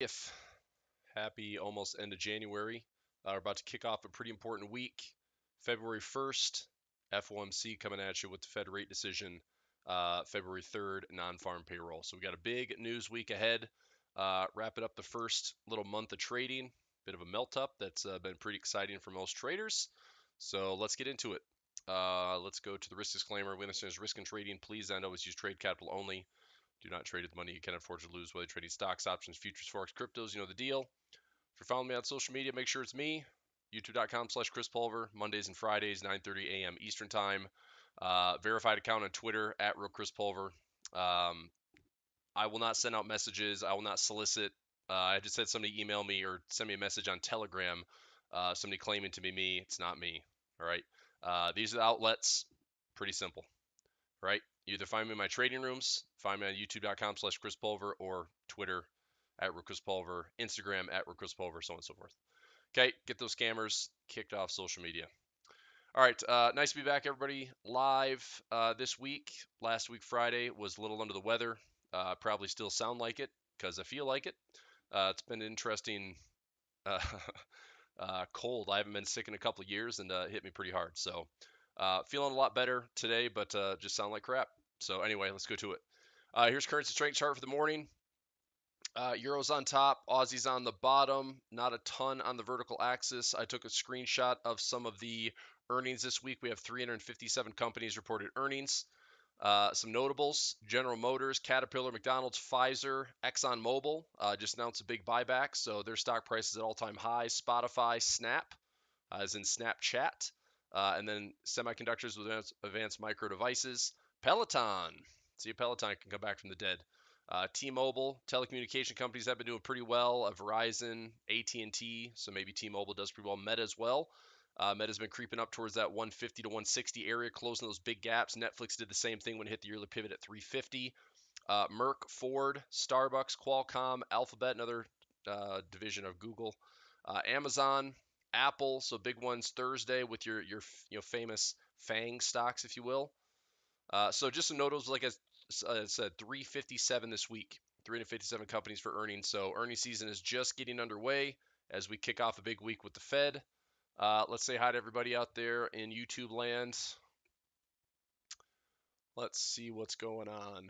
If happy almost end of January. We're about to kick off a pretty important week. February 1st, FOMC coming at you with the Fed rate decision. February 3rd, non-farm payroll. So we got a big news week ahead. Wrapping up the first little month of trading. Bit of a melt up that's been pretty exciting for most traders. So let's get into it. Let's go to the risk disclaimer. We understand risk in trading. Please and always use trade capital only. Do not trade with money you can afford to lose, whether trading stocks, options, futures, forex, cryptos. You know the deal. If you're following me on social media, make sure it's me. YouTube.com/Chris Pulver. Mondays and Fridays, 9:30 a.m. Eastern Time. Verified account on Twitter at Real Chris Pulver. I will not send out messages. I will not solicit. I just had somebody email me or send me a message on Telegram. Somebody claiming to be me. It's not me. All right. These are the outlets. Pretty simple. Right? You either find me in my trading rooms, find me on youtube.com/Chris Pulver, or Twitter at Chris Pulver, Instagram at Chris Pulver, so on and so forth. Okay, get those scammers kicked off social media. All right, nice to be back, everybody. Live this week. Last week, Friday, was a little under the weather. Probably still sound like it because I feel like it. It's been an interesting uh, cold. I haven't been sick in a couple of years, and it hit me pretty hard. So feeling a lot better today, but just sound like crap. So anyway, let's go to it. Here's currency strength chart for the morning. Euro's on top, Aussie's on the bottom. Not a ton on the vertical axis. I took a screenshot of some of the earnings this week. We have 357 companies reported earnings. Some notables: General Motors, Caterpillar, McDonald's, Pfizer, ExxonMobil just announced a big buyback, so their stock price is at all-time highs. Spotify, Snap, as in Snapchat, and then semiconductors with advanced micro devices. Peloton, see if Peloton can come back from the dead. T-Mobile, telecommunication companies have been doing pretty well. Verizon, AT&T, so maybe T-Mobile does pretty well. Meta as well. Meta's been creeping up towards that 150 to 160 area, closing those big gaps. Netflix did the same thing when it hit the yearly pivot at 350. Merck, Ford, Starbucks, Qualcomm, Alphabet, another division of Google, Amazon, Apple, so big ones Thursday with your famous FANG stocks, if you will. So just some notables, like I said, 357 this week, 357 companies for earnings. So earnings season is just getting underway as we kick off a big week with the Fed. Let's say hi to everybody out there in YouTube land. Let's see what's going on.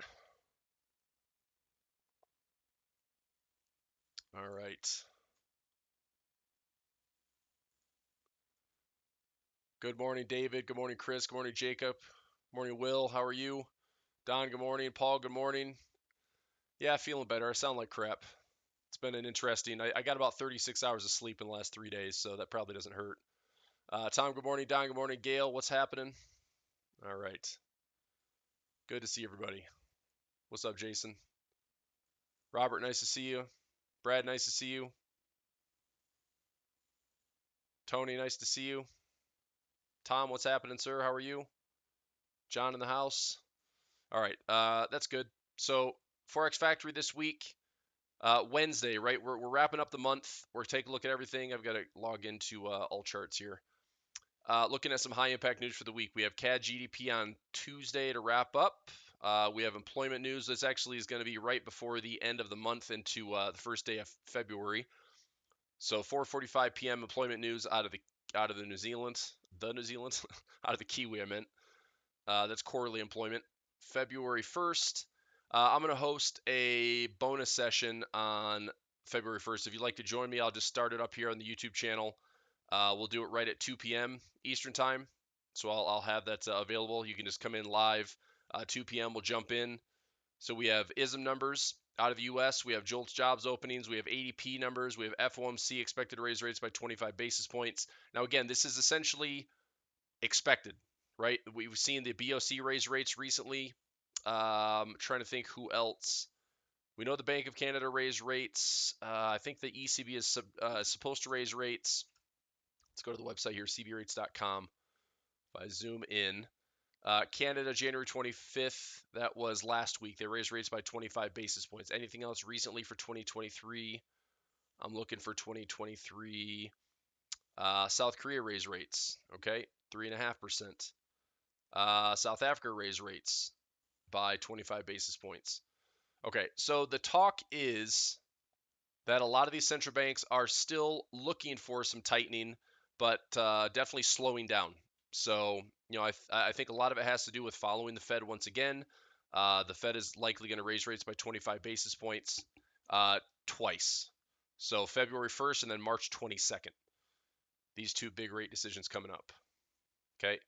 All right. Good morning, David. Good morning, Chris. Good morning, Jacob. Good morning, Will. How are you? Don, good morning. Paul, good morning. Yeah, feeling better. I sound like crap. It's been an interesting. I got about 36 hours of sleep in the last 3 days, so that probably doesn't hurt. Tom, good morning. Don, good morning. Gail, what's happening? All right. Good to see everybody. What's up, Jason? Robert, nice to see you. Brad, nice to see you. Tony, nice to see you. Tom, what's happening, sir? How are you? John in the house. All right. That's good. So, Forex Factory this week. Wednesday, right? We're wrapping up the month. We're taking a look at everything. I've got to log into all charts here. Looking at some high impact news for the week. We have CAD GDP on Tuesday to wrap up. We have employment news. This actually is going to be right before the end of the month into the first day of February. So 4:45 p.m. employment news out of the New Zealand, out of the Kiwi, I meant. That's quarterly employment. February 1st. I'm going to host a bonus session on February 1st. If you'd like to join me, I'll just start it up here on the YouTube channel. We'll do it right at 2 p.m. Eastern time. So I'll have that available. You can just come in live. 2 p.m. We'll jump in. So we have ISM numbers out of the U.S. We have JOLTS jobs openings. We have ADP numbers. We have FOMC expected to raise rates by 25 basis points. Now, again, this is essentially expected, right? We've seen the BOC raise rates recently. Trying to think who else. We know the Bank of Canada raised rates. I think the ECB is supposed to raise rates. Let's go to the website here, cbrates.com. If I zoom in, Canada, January 25th, that was last week. They raised rates by 25 basis points. Anything else recently for 2023? I'm looking for 2023. South Korea raised rates, okay, 3.5%. South Africa raised rates by 25 basis points. Okay, so the talk is that a lot of these central banks are still looking for some tightening, but definitely slowing down. So, I think a lot of it has to do with following the Fed once again. The Fed is likely going to raise rates by 25 basis points twice. So February 1st and then March 22nd. These two big rate decisions coming up. Okay.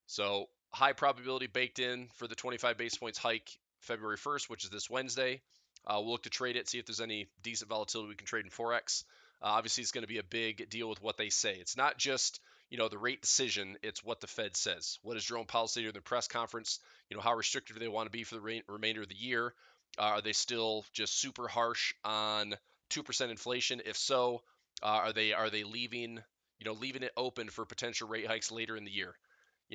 So high probability baked in for the 25 basis points hike February 1st, which is this Wednesday. We'll look to trade it, see if there's any decent volatility we can trade in Forex. Obviously, it's going to be a big deal with what they say. It's not just the rate decision; it's what the Fed says. What does Jerome Powell say during the press conference? How restrictive do they want to be for the remainder of the year? Are they still just super harsh on 2% inflation? If so, are they leaving it open for potential rate hikes later in the year?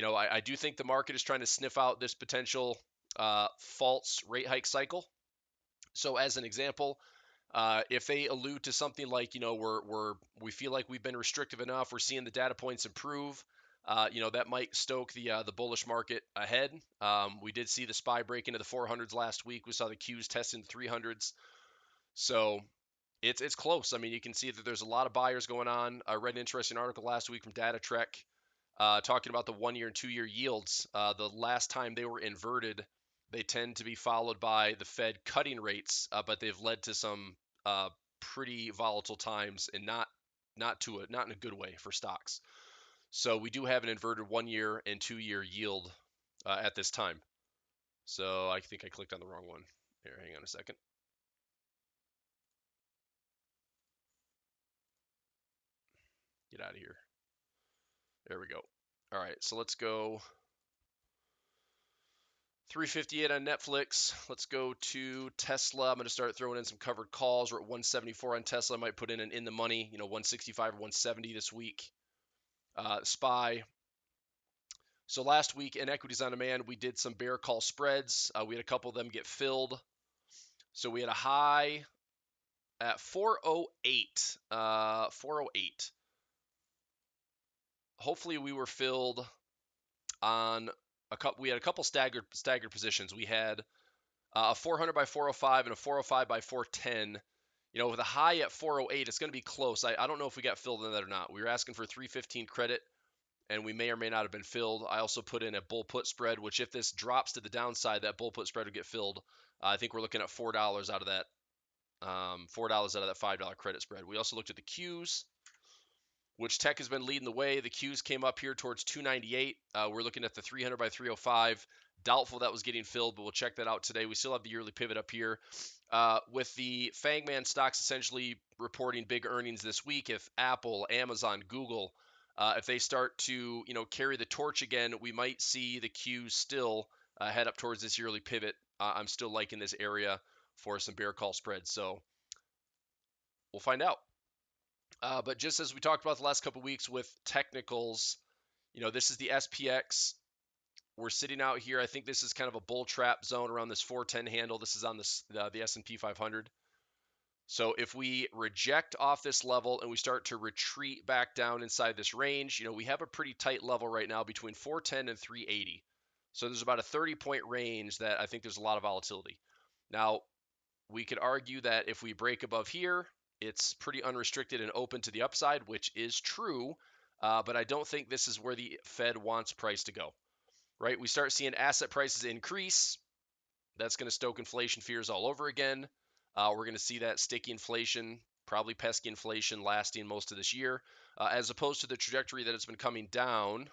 I do think the market is trying to sniff out this potential false rate hike cycle. So, as an example, if they allude to something like, we feel like we've been restrictive enough, we're seeing the data points improve, that might stoke the bullish market ahead. We did see the SPY break into the 400s last week. We saw the Qs testing the 300s. So it's close. I mean, you can see that there's a lot of buyers going on. I read an interesting article last week from DataTrek talking about the 1 year and 2 year yields. The last time they were inverted, they tend to be followed by the Fed cutting rates, but they've led to some pretty volatile times, and not in a good way for stocks. So we do have an inverted 1 year and 2 year yield at this time. So I think I clicked on the wrong one. Here, hang on a second. Get out of here. There we go. All right, so let's go 358 on Netflix. Let's go to Tesla. I'm going to start throwing in some covered calls. We're at 174 on Tesla. I might put in an in the money, 165 or 170 this week. SPY. So last week in Equities on Demand, we did some bear call spreads. We had a couple of them get filled. So we had a high at 408. 408. Hopefully we were filled on a couple. We had a couple staggered positions. We had a 400 by 405 and a 405 by 410. With a high at 408, it's going to be close. I don't know if we got filled in that or not. We were asking for 315 credit, and we may or may not have been filled. I also put in a bull put spread, which if this drops to the downside, that bull put spread would get filled. I think we're looking at $4 out of that. $4 out of that $5 credit spread. We also looked at the Qs, which tech has been leading the way. The Qs came up here towards 298. We're looking at the 300 by 305. Doubtful that was getting filled, but we'll check that out today. We still have the yearly pivot up here. With the Fangman stocks essentially reporting big earnings this week, if Apple, Amazon, Google, if they start to carry the torch again, we might see the Qs still head up towards this yearly pivot. I'm still liking this area for some bear call spreads, so we'll find out. But just as we talked about the last couple of weeks with technicals, this is the SPX. We're sitting out here. I think this is kind of a bull trap zone around this 410 handle. This is on the S&P 500. So if we reject off this level and we start to retreat back down inside this range, we have a pretty tight level right now between 410 and 380. So there's about a 30-point range that I think there's a lot of volatility. Now, we could argue that if we break above here, it's pretty unrestricted and open to the upside, which is true, but I don't think this is where the Fed wants price to go, right? We start seeing asset prices increase. That's going to stoke inflation fears all over again. We're going to see that sticky inflation, probably pesky inflation, lasting most of this year, as opposed to the trajectory that it's been coming down.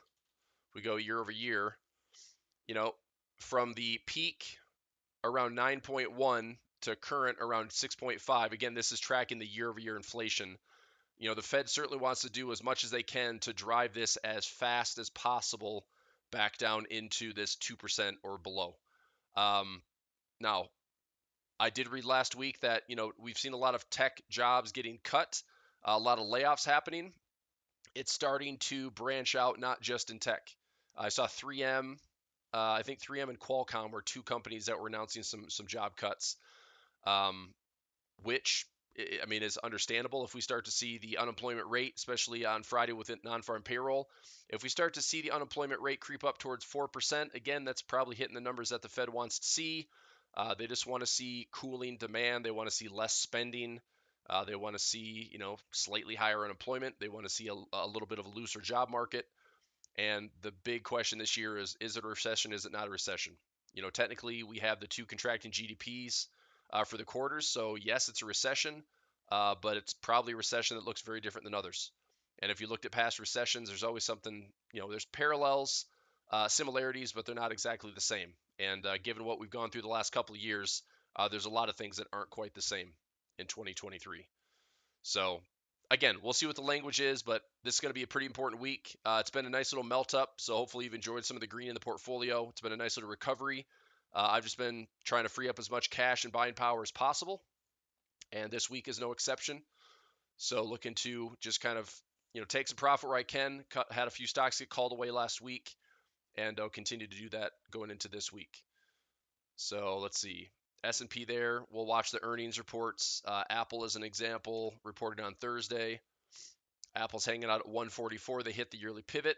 We go year over year, from the peak around 9.1 to current around 6.5. Again, this is tracking the year-over-year inflation. The Fed certainly wants to do as much as they can to drive this as fast as possible back down into this 2% or below. Now, I did read last week that, we've seen a lot of tech jobs getting cut, a lot of layoffs happening. It's starting to branch out, not just in tech. I saw 3M. I think 3M and Qualcomm were two companies that were announcing some job cuts. Which, I mean, is understandable if we start to see the unemployment rate, especially on Friday with non-farm payroll. If we start to see the unemployment rate creep up towards 4%, again, that's probably hitting the numbers that the Fed wants to see. They just want to see cooling demand. They want to see less spending. They want to see, slightly higher unemployment. They want to see a little bit of a looser job market. And the big question this year is it a recession? Is it not a recession? Technically, we have the two contracting GDPs for the quarters. So, yes, it's a recession, but it's probably a recession that looks very different than others. And if you looked at past recessions, there's always something, there's parallels, similarities, but they're not exactly the same. And given what we've gone through the last couple of years, there's a lot of things that aren't quite the same in 2023. So again, we'll see what the language is, but this is going to be a pretty important week. It's been a nice little melt up, so hopefully you've enjoyed some of the green in the portfolio. It's been a nice little recovery. I've just been trying to free up as much cash and buying power as possible, and this week is no exception. So looking to just kind of take some profit where I can. Had a few stocks get called away last week, and I'll continue to do that going into this week. So let's see. S&P there. We'll watch the earnings reports. Apple, as an example, reported on Thursday. Apple's hanging out at 144. They hit the yearly pivot.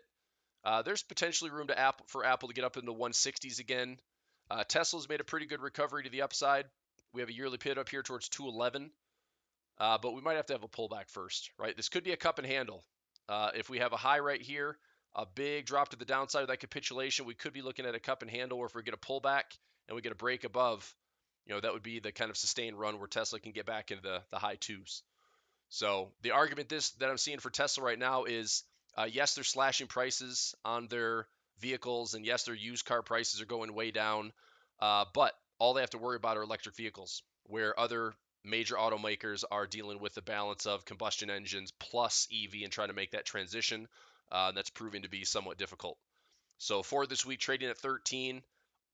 There's potentially room for Apple to get up into 160s again. Tesla's made a pretty good recovery to the upside. We have a yearly pivot up here towards 211, but we might have to have a pullback first, right? This could be a cup and handle. If we have a high right here, a big drop to the downside of that capitulation, we could be looking at a cup and handle, or if we get a pullback and we get a break above, that would be the kind of sustained run where Tesla can get back into the high twos. So the argument that I'm seeing for Tesla right now is, yes, they're slashing prices on their vehicles, and yes, their used car prices are going way down, but all they have to worry about are electric vehicles, where other major automakers are dealing with the balance of combustion engines plus EV and trying to make that transition. That's proving to be somewhat difficult. So Ford this week trading at 13.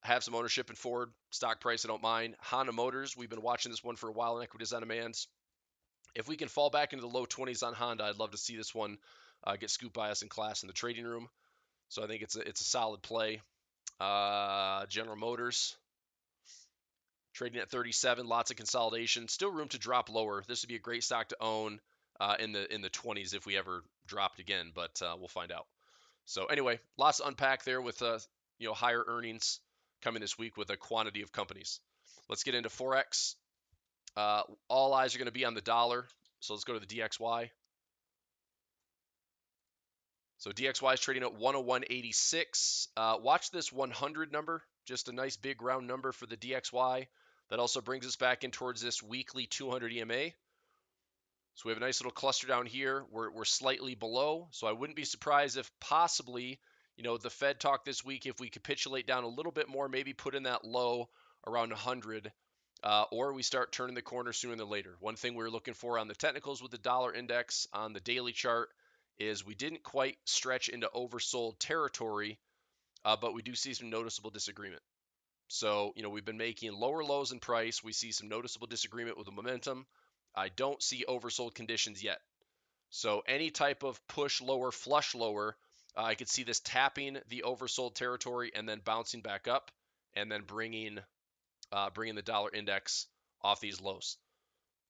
Have some ownership in Ford. Stock price, I don't mind. Honda Motors, we've been watching this one for a while in equities on demands. If we can fall back into the low 20s on Honda, I'd love to see this one get scooped by us in class in the trading room. So I think it's a solid play. General Motors trading at 37, lots of consolidation, still room to drop lower. This would be a great stock to own in the 20s if we ever dropped again, but we'll find out. So anyway, lots to unpack there with higher earnings coming this week with a quantity of companies. Let's get into Forex. All eyes are going to be on the dollar. So let's go to the DXY. So DXY is trading at 101.86. Watch this 100 number, just a nice big round number for the DXY. That also brings us back in towards this weekly 200 EMA. So we have a nice little cluster down here. We're slightly below. So I wouldn't be surprised if possibly, the Fed talk this week, if we capitulate down a little bit more, maybe put in that low around 100, or we start turning the corner sooner than later. One thing we were looking for on the technicals with the dollar index on the daily chart is we didn't quite stretch into oversold territory, but we do see some noticeable disagreement. So, we've been making lower lows in price. We see some noticeable disagreement with the momentum. I don't see oversold conditions yet. So any type of push lower, flush lower, I could see this tapping the oversold territory and then bouncing back up and then bringing the dollar index off these lows.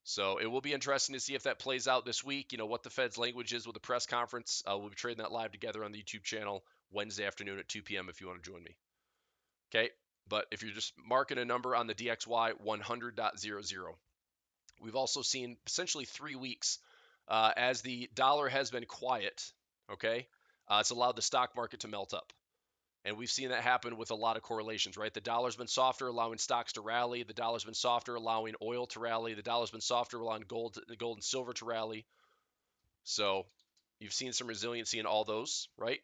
So it will be interesting to see if that plays out this week. What the Fed's language is with the press conference. We'll be trading that live together on the YouTube channel Wednesday afternoon at 2 p.m. if you want to join me. Okay, but if you're just marking a number on the DXY, 100.00. We've also seen essentially 3 weeks as the dollar has been quiet. Okay, it's allowed the stock market to melt up. And we've seen that happen with a lot of correlations, right? The dollar's been softer, allowing stocks to rally. The dollar's been softer, allowing oil to rally. The dollar's been softer, allowing gold and silver to rally. So you've seen some resiliency in all those, right?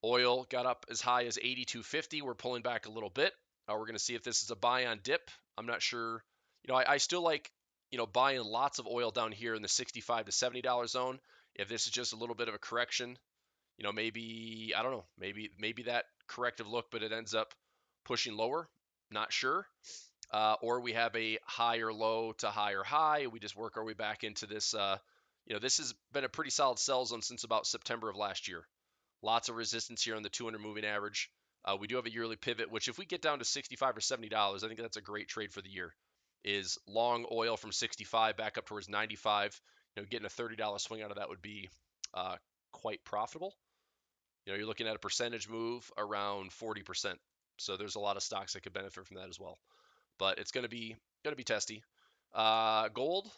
Oil got up as high as 82.50. We're pulling back a little bit. We're going to see if this is a buy on dip. I'm not sure. I still like, buying lots of oil down here in the $65 to $70 zone. If this is just a little bit of a correction, maybe, I don't know, maybe that corrective look, but it ends up pushing lower. Not sure. Or we have a higher low to higher high. We just work our way back into this. This has been a pretty solid sell zone since about September of last year. Lots of resistance here on the 200 moving average. We do have a yearly pivot, which if we get down to $65 or $70, I think that's a great trade for the year. Is long oil from 65 back up towards 95. Getting a $30 swing out of that would be quite profitable. You're looking at a percentage move around 40%. So there's a lot of stocks that could benefit from that as well. But it's going to be testy. Gold.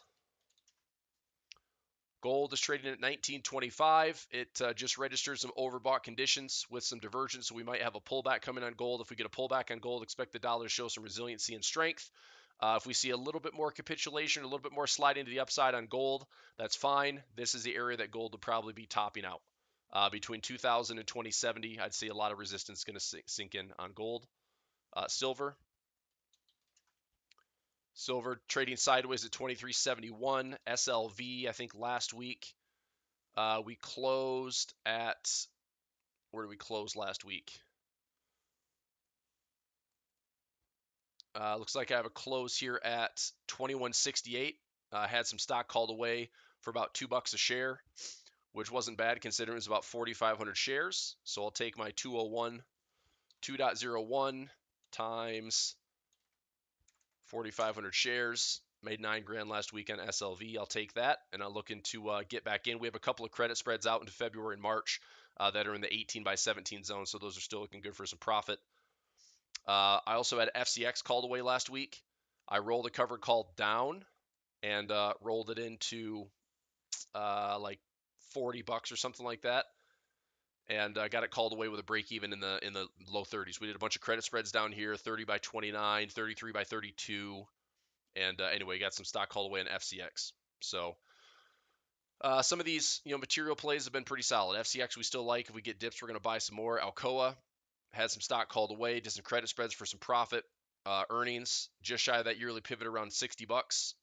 Gold is trading at 1925. It just registers some overbought conditions with some divergence, so we might have a pullback coming on gold. If we get a pullback on gold, expect the dollar to show some resiliency and strength. If we see a little bit more capitulation, a little bit more sliding to the upside on gold, that's fine. This is the area that gold will probably be topping out. Between 2000 and 2070, I'd see a lot of resistance going to sink in on gold. Silver. Silver trading sideways at 2371. SLV, I think last week we closed at, where did we close last week? Looks like I have a close here at 2168. Had some stock called away for about $2 a share, which wasn't bad considering it was about 4,500 shares. So I'll take my 201, 2.01 times 4,500 shares. Made 9 grand last week on SLV. I'll take that, and I'm looking to get back in. We have a couple of credit spreads out into February and March that are in the 18 by 17 zone, so those are still looking good for some profit. I also had FCX called away last week. I rolled a cover call down and rolled it into like $40 or something like that, and got it called away with a break even in the low 30s. We did a bunch of credit spreads down here: 30 by 29, 33 by 32, and anyway, got some stock called away in FCX. So some of these material plays have been pretty solid. FCX we still like. If we get dips, we're going to buy some more. Alcoa had some stock called away, did some credit spreads for some profit. Earnings just shy of that yearly pivot around $60.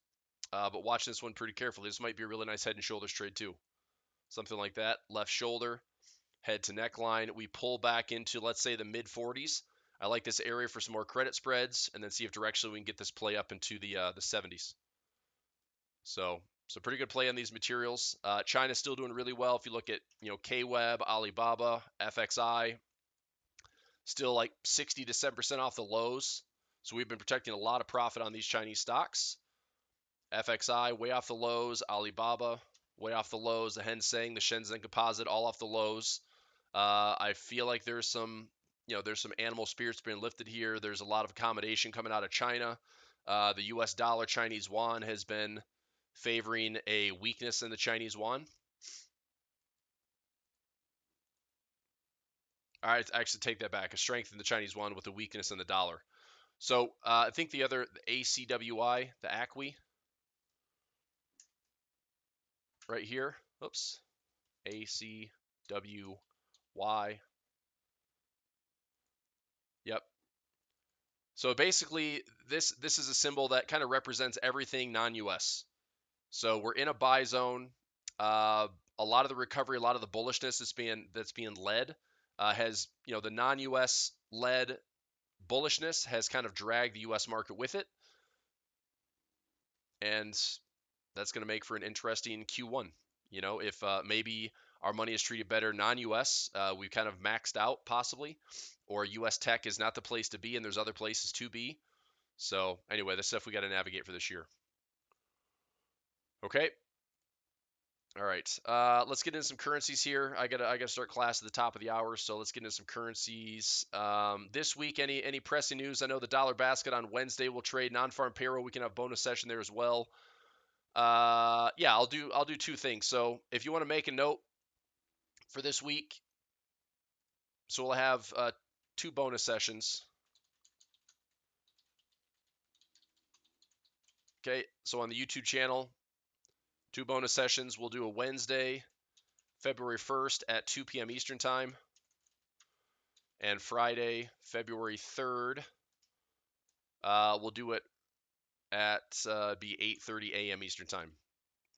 But watch this one pretty carefully. This might be a really nice head and shoulders trade too. Something like that. Left shoulder, head to neckline. We pull back into, let's say, the mid 40s. I like this area for some more credit spreads, and then see if directionally we can get this play up into the 70s. So pretty good play on these materials. China's still doing really well. If you look at KWeb, Alibaba, FXI, still like 60 to 7% off the lows. So we've been protecting a lot of profit on these Chinese stocks. FXI way off the lows, Alibaba way off the lows, the Hang Seng, the Shenzhen Composite all off the lows. I feel like there's some animal spirits being lifted here. There's a lot of accommodation coming out of China. The US dollar, Chinese yuan has been favoring a weakness in the Chinese yuan. All right, I actually take that back. A strength in the Chinese yuan with a weakness in the dollar. So I think the ACWI, the ACWI, right here. Oops. ACWY. Yep. So basically, this is a symbol that kind of represents everything non-US. So we're in a buy zone. A lot of the recovery, a lot of the bullishness that's being led has the non-US led bullishness has kind of dragged the US market with it, and that's going to make for an interesting Q1. If maybe our money is treated better non-US, we've kind of maxed out possibly, or US tech is not the place to be and there's other places to be. So anyway, that's stuff we got to navigate for this year. Okay. All right. Let's get into some currencies here. I gotta start class at the top of the hour, so let's get into some currencies. This week, any pressing news? I know the dollar basket on Wednesday will trade non-farm payroll. We can have bonus session there as well. Yeah, I'll do two things. So if you want to make a note for this week, so we'll have 2 bonus sessions. Okay, so on the YouTube channel, 2 bonus sessions. We'll do a Wednesday, February 1st at 2 p.m. Eastern Time, and Friday, February 3rd. We'll do it at be 8:30 a.m. Eastern Time.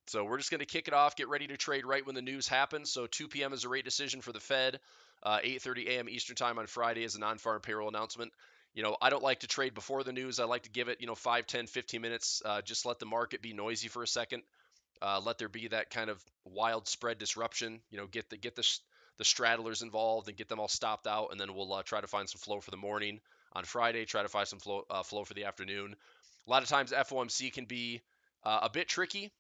So we're just going to kick it off, get ready to trade right when the news happens. So 2 p.m. is a rate decision for the Fed. 8:30 a.m. Eastern Time on Friday is a non-farm payroll announcement. I don't like to trade before the news. I like to give it 5, 10, 15 minutes. Just let the market be noisy for a second. Let there be that kind of wild spread disruption. Get the straddlers involved and get them all stopped out, and then we'll try to find some flow for the morning on Friday. Try to find some flow for the afternoon. A lot of times FOMC can be a bit tricky.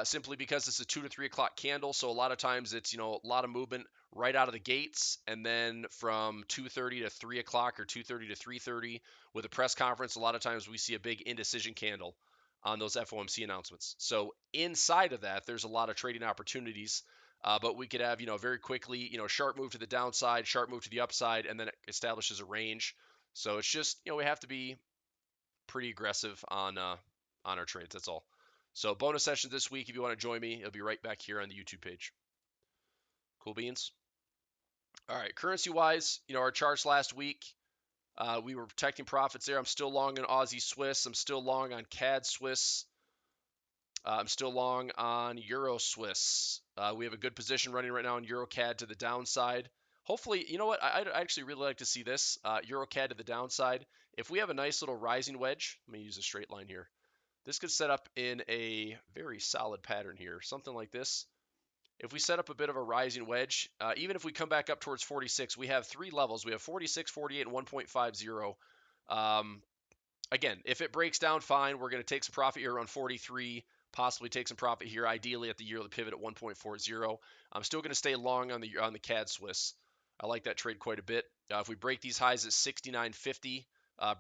Simply because it's a 2 to 3 o'clock candle. So a lot of times it's, a lot of movement right out of the gates. And then from 2:30 to 3 o'clock or 2:30 to 3:30 with a press conference, a lot of times we see a big indecision candle. on those FOMC announcements. So inside of that, there's a lot of trading opportunities. But we could have, very quickly, sharp move to the downside, sharp move to the upside, and then it establishes a range. So it's just, we have to be pretty aggressive on our trades. That's all. So bonus session this week. If you want to join me, it'll be right back here on the YouTube page. Cool beans. All right, currency wise, our charts last week, we were protecting profits there. I'm still long on Aussie Swiss. I'm still long on CAD Swiss. I'm still long on Euro Swiss. We have a good position running right now on Euro CAD to the downside. Hopefully, you know what? I'd actually really like to see this Euro CAD to the downside. If we have a nice little rising wedge, let me use a straight line here. This could set up in a very solid pattern here, something like this. If we set up a bit of a rising wedge, even if we come back up towards 46, we have three levels. We have 46, 48, and 1.50. Again, if it breaks down, fine. We're going to take some profit here around 43, possibly take some profit here, ideally at the yearly pivot at 1.40. I'm still going to stay long on the CAD Swiss. I like that trade quite a bit. If we break these highs at 69.50,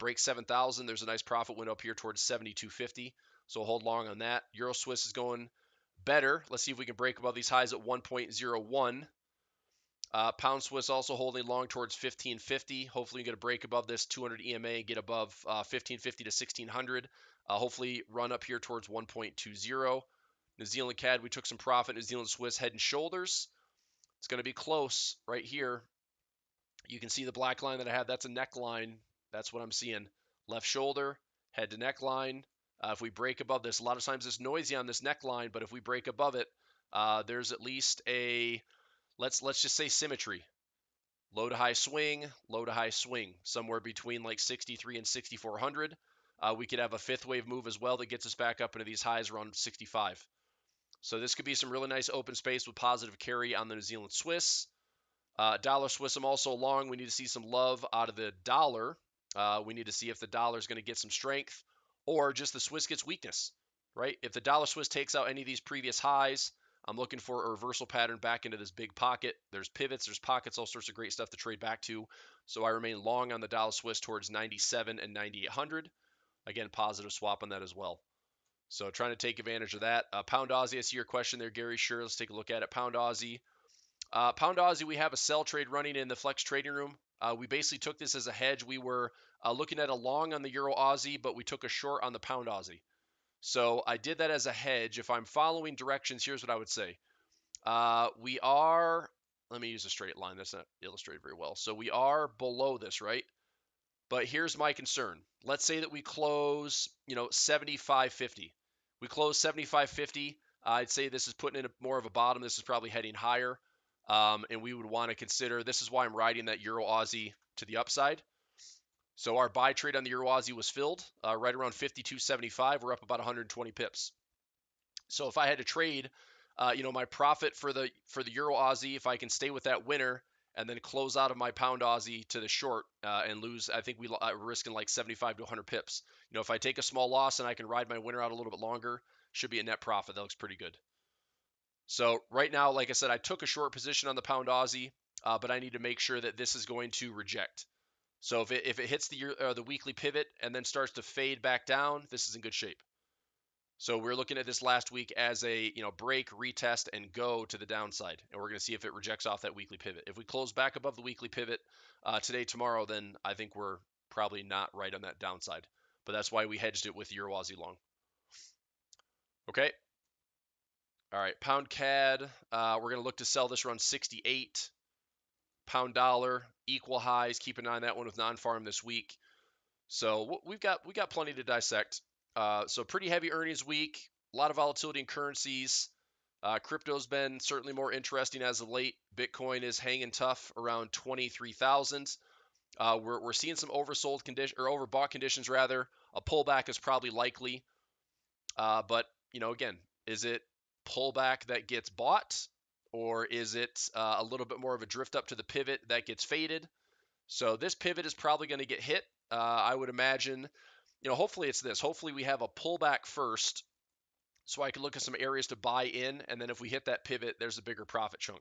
break 7,000, there's a nice profit window up here towards 72.50. So hold long on that. Euro Swiss is going better. Let's see if we can break above these highs at 1.01. Pound Swiss also holding long towards 1550. Hopefully, we get a break above this 200 EMA, get above 1550 to 1600. Hopefully, run up here towards 1.20. New Zealand CAD, we took some profit. New Zealand Swiss head and shoulders. It's going to be close right here. You can see the black line that I have. That's a neckline. That's what I'm seeing. Left shoulder, head to neckline. If we break above this, a lot of times it's noisy on this neckline, but if we break above it, there's at least a let's just say symmetry. Low to high swing, low to high swing, somewhere between like 63 and 6400. We could have a fifth wave move as well that gets us back up into these highs around 65. So this could be some really nice open space with positive carry on the New Zealand Swiss. Dollar Swiss, I'm also long. We need to see some love out of the dollar. We need to see if the dollar is going to get some strength or just the Swiss gets weakness, right? If the dollar Swiss takes out any of these previous highs, I'm looking for a reversal pattern back into this big pocket. There's pivots, there's pockets, all sorts of great stuff to trade back to. So I remain long on the dollar Swiss towards 97 and 9800. Again, positive swap on that as well. So trying to take advantage of that. Pound Aussie, I see your question there, Gary. Sure, let's take a look at it. Pound Aussie. Pound Aussie, we have a sell trade running in the Flex trading room. We basically took this as a hedge. We were looking at a long on the Euro Aussie, but we took a short on the Pound Aussie. So I did that as a hedge. If I'm following directions, here's what I would say. We are, let me use a straight line. That's not illustrated very well. So we are below this, right? But here's my concern. Let's say that we close, 75.50. We close 75.50. I'd say this is putting in more of a bottom. This is probably heading higher. And we would want to consider, this is why I'm riding that Euro Aussie to the upside. So our buy trade on the Euro Aussie was filled right around 52.75. We're up about 120 pips. So if I had to trade, my profit for the Euro Aussie, if I can stay with that winner and then close out of my Pound Aussie to the short and lose, I think we're risking like 75 to 100 pips. If I take a small loss and I can ride my winner out a little bit longer, should be a net profit. That looks pretty good. So right now, like I said, I took a short position on the Pound Aussie, but I need to make sure that this is going to reject. So if it hits the weekly pivot and then starts to fade back down, this is in good shape. So we're looking at this last week as a break, retest, and go to the downside, and we're going to see if it rejects off that weekly pivot. If we close back above the weekly pivot today, tomorrow, then I think we're probably not right on that downside. But that's why we hedged it with Euro Aussie long. Okay. All right, Pound CAD. We're going to look to sell this around 68. Pound dollar, equal highs. Keep an eye on that one with non-farm this week. So we got plenty to dissect. So pretty heavy earnings week, a lot of volatility in currencies. Crypto's been certainly more interesting as of late. Bitcoin is hanging tough around 23,000. We're seeing some oversold condition or overbought conditions rather. A pullback is probably likely. But again, is it pullback that gets bought, or is it a little bit more of a drift up to the pivot that gets faded? So this pivot is probably going to get hit. I would imagine. Hopefully it's this. Hopefully we have a pullback first so I can look at some areas to buy in. And then if we hit that pivot, there's a bigger profit chunk.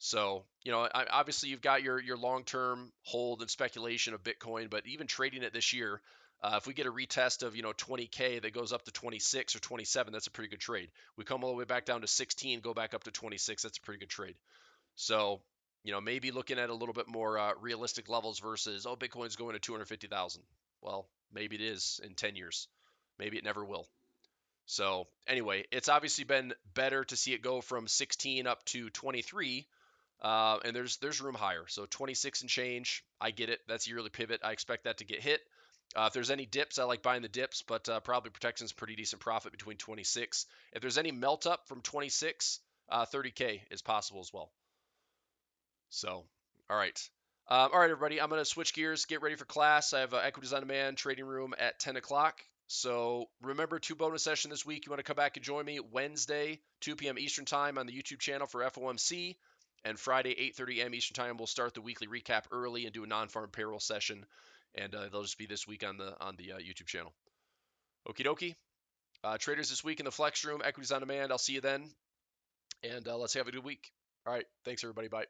So, obviously you've got your long-term hold and speculation of Bitcoin, but even trading it this year, If we get a retest of 20K that goes up to 26 or 27, that's a pretty good trade. We come all the way back down to 16, go back up to 26, that's a pretty good trade. So maybe looking at a little bit more realistic levels versus Bitcoin's going to 250,000. Well, maybe it is in 10 years. Maybe it never will. So anyway, it's obviously been better to see it go from 16 up to 23. And there's room higher. So 26 and change, I get it. That's a yearly pivot. I expect that to get hit. If there's any dips, I like buying the dips, but probably protection's pretty decent profit between 26. If there's any melt up from 26, 30K is possible as well. So, all right. All right, everybody. I'm going to switch gears, get ready for class. I have Equities on Demand trading room at 10 o'clock. So remember, 2 bonus session this week. You want to come back and join me Wednesday, 2 p.m. Eastern time on the YouTube channel for FOMC. And Friday, 8:30 a.m. Eastern time, we'll start the weekly recap early and do a non-farm payroll session. And they'll just be this week on the YouTube channel. Okie dokie. Traders this week in the Flex Room, Equities on Demand. I'll see you then. And let's have a good week. All right. Thanks, everybody. Bye.